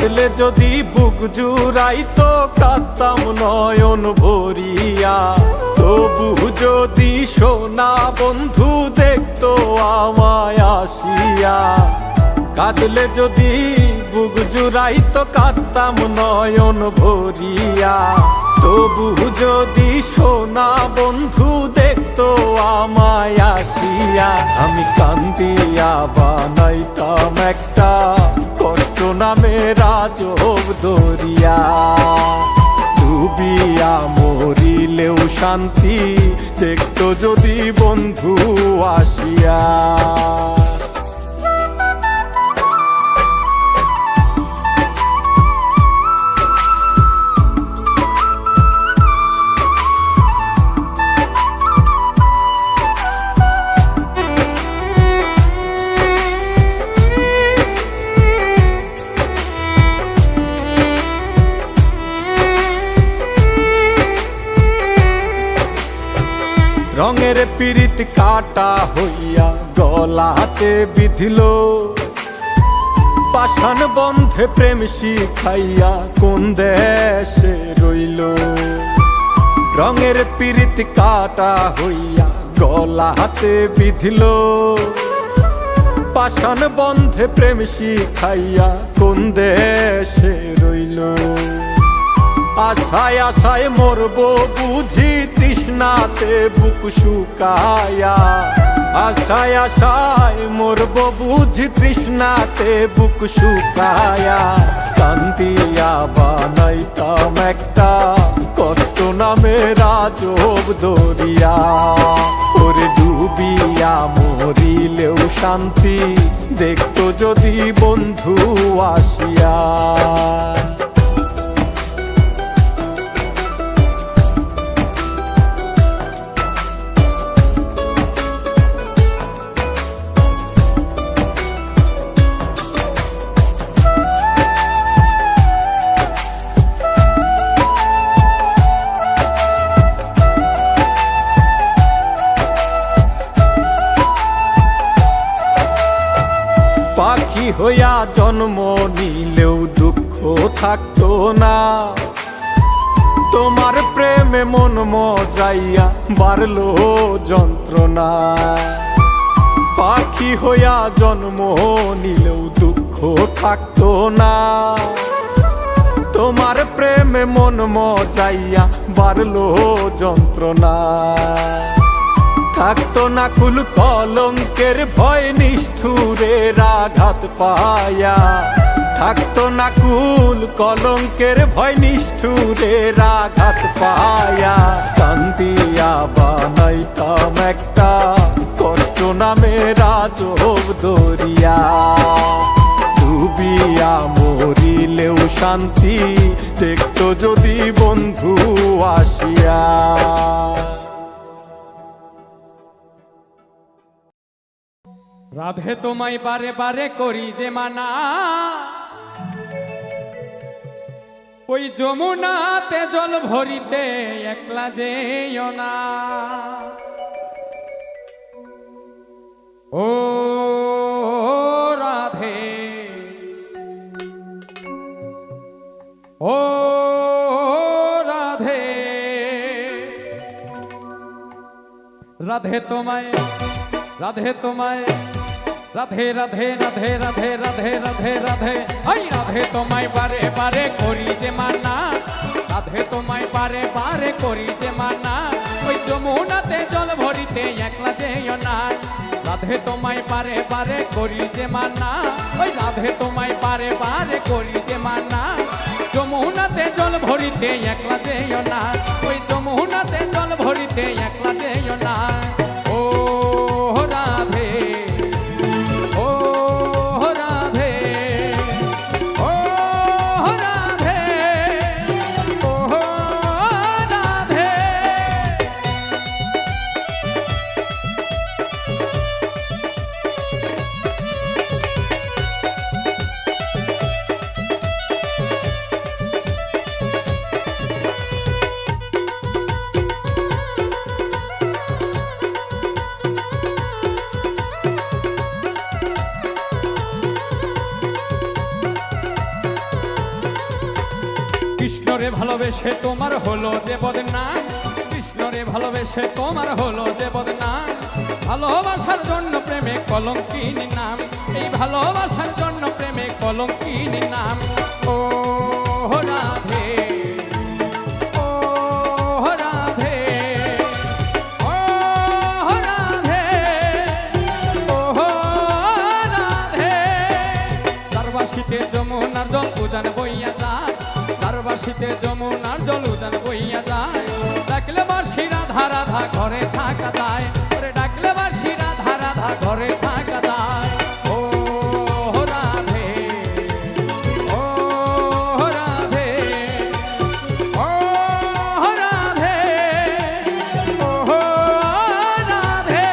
কাঁদলে যদি বুক জুড়াইতো কাঁদতাম নয়ন ভরিয়া, তবু যদি সোনা বন্ধু দেখতো আমায় আসিয়া। কাঁদলে যদি বুক জুড়াইতো কাঁদতাম নয়ন ভরিয়া, তবু যদি সোনা বন্ধু দেখতো আমায় আসিয়া। আমি কান্দিয়া বানাইতাম একটা কষ্ট নামের আজব দরিয়া, ডুবিয়া মরিলেও শান্তি দেখতো যদি বন্ধু আসিয়া। রঙের পীড়িত কাটা হইয়া গলাতে বিধিল, পাষাণ বন্ধে প্রেম শিখাইয়া কোন দেশে রইল। রঙের পীড়িত কাটা হইয়া গলাতে বিধিল, পাষাণ বন্ধে প্রেম শিখাইয়া কোন দেশে রইল। আশায় আশায় মরবো বুঝি তৃষ্ণাতে বুক শুকায়া, আশায় আশায় মরবো বুঝি তৃষ্ণাতে বুক শুকায়া। কান্দিয়া বানাইতাম একটা কষ্ট নামের আজব দরিয়া, ওরে ডুবিয়া মরিলেও শান্তি দেখতো যদি বন্ধু আসিয়া। পাখি হইয়া জন্ম নিলেও দুঃখ থাকতো না, তোমার প্রেমে মন মজাইয়া বাড়লো যন্ত্রণা। পাখি হইয়া জন্ম নিলেও দুঃখ থাকতো না, তোমার প্রেমে মন মজাইয়া বাড়লো যন্ত্রণা। থাকতো না কুল কলঙ্কের ভয় নিষ্ঠুরের আঘাত পায়া, থাকতো না কুল কলঙ্কের ভয় নিষ্ঠুরের আঘাত পায়া। কান্দিয়া বানাইতাম একটা কষ্ট নামের আজব দরিয়া, ডুবিয়া মরিলেও শান্তি দেখতো যদি বন্ধু আসিয়া। রাধে তোমায় বারে বারে করি যে মানা, ওই যমুনাতে জল ভরিতে একলা যেও না। ও রাধে, ও রাধে, রাধে তোমায়, রাধে তোমায়, রাধে রাধে রাধে রাধে রাধে রাধে রাধে, ওই রাধে তোমায় বারে বারে করি যে মানা, রাধে তোমায় বারে বারে করি যে মানা। ওই যমুনাতে জল ভরিতে একলা যেও না। রাধে তোমায় বারে বারে করি যে মানা, ওই রাধে তোমায় বারে বারে করি যে মানা। যমুনাতে জল ভরিতে একলা যেও না, ওই যমুনাতে জল ভরিতে একলা যেও না। ও রাধে, ও রাধে, ও রাধে, ও রাধে। ভালোবেসে তোমার হলো যে বদনাম, কৃষ্ণরে ভালোবেসে তোমার হলো যে বদনাম। ভালোবাসার জন্য প্রেমে কলঙ্কিনী নাম, এই ভালোবাসার জন্য প্রেমে কলঙ্কিনী নাম। ও রাধে, ও রাধে, ও রাধে, ও রাধে। দারবাসিতে যমুনার জল উজান বইয়া যায়, দারবাসিতে যমুনার জল উজান বইয়া যায়। ডাকলে বাঁশি রাধা রাধা ঘরে থাকা যায়, ওরে ডাকলে বাঁশি রাধা রাধা ঘরে থাকা যায়। ও রাধে, ও রাধে, ও রাধে, ও রাধে।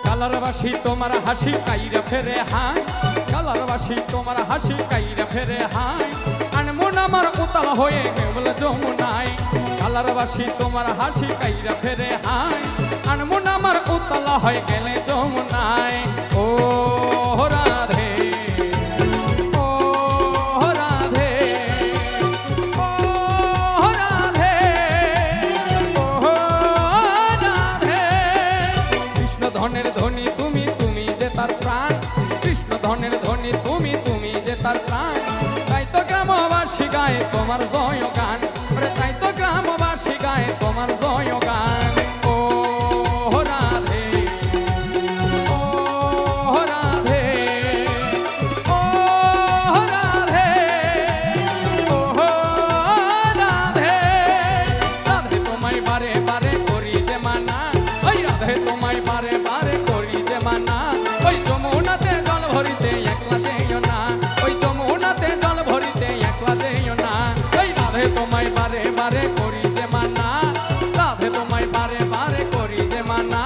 কালারবাসী তোমার হাসি কাইরা ফেরে হাই, কালারবাসী তোমার হাসি কাইরা ফেরে হাই। আনমন আমার উতাল হয়ে কেবল যমুনায়, কালারবাসী তোমার হাসি কাইরা ফেরে হাই। আনমন আমার উতাল হয়ে গেলে যমুনায়। ও রাধে, ও রাধে, ও রাধে, ও রাধে। কৃষ্ণ ধনের ধনী তুমি, তুমি যে তার প্রাণ, কৃষ্ণ ধনের ধনী তুমি, তুমি যে তার প্রাণ। তাই তো গ্রামবাসী গায়ে তোমার জয় গান, ওরে তাই তো গ্রামবাসী গায়ে তোমার জয় গান। ও রাধে, ও রাধে, ও রাধে, ও রাধে। রাধে তোমায় বারে বারে করি যে মানা, ওই রাধে তোমায় বারে বারে করি যে মানা। ওই যমুনাতে জল ভরিতে একলা যেও না, ওই যমুনাতে জল ভরিতে একলা যেও না। ওই রাধে তোমায় বারে বারে করি যে মানা, রাধে তোমায় বারে বারে করি যে মানা।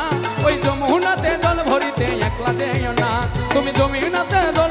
ওই যমুনাতে জল ভরিতে একলা যেও না, তুমি যমুনাতে জল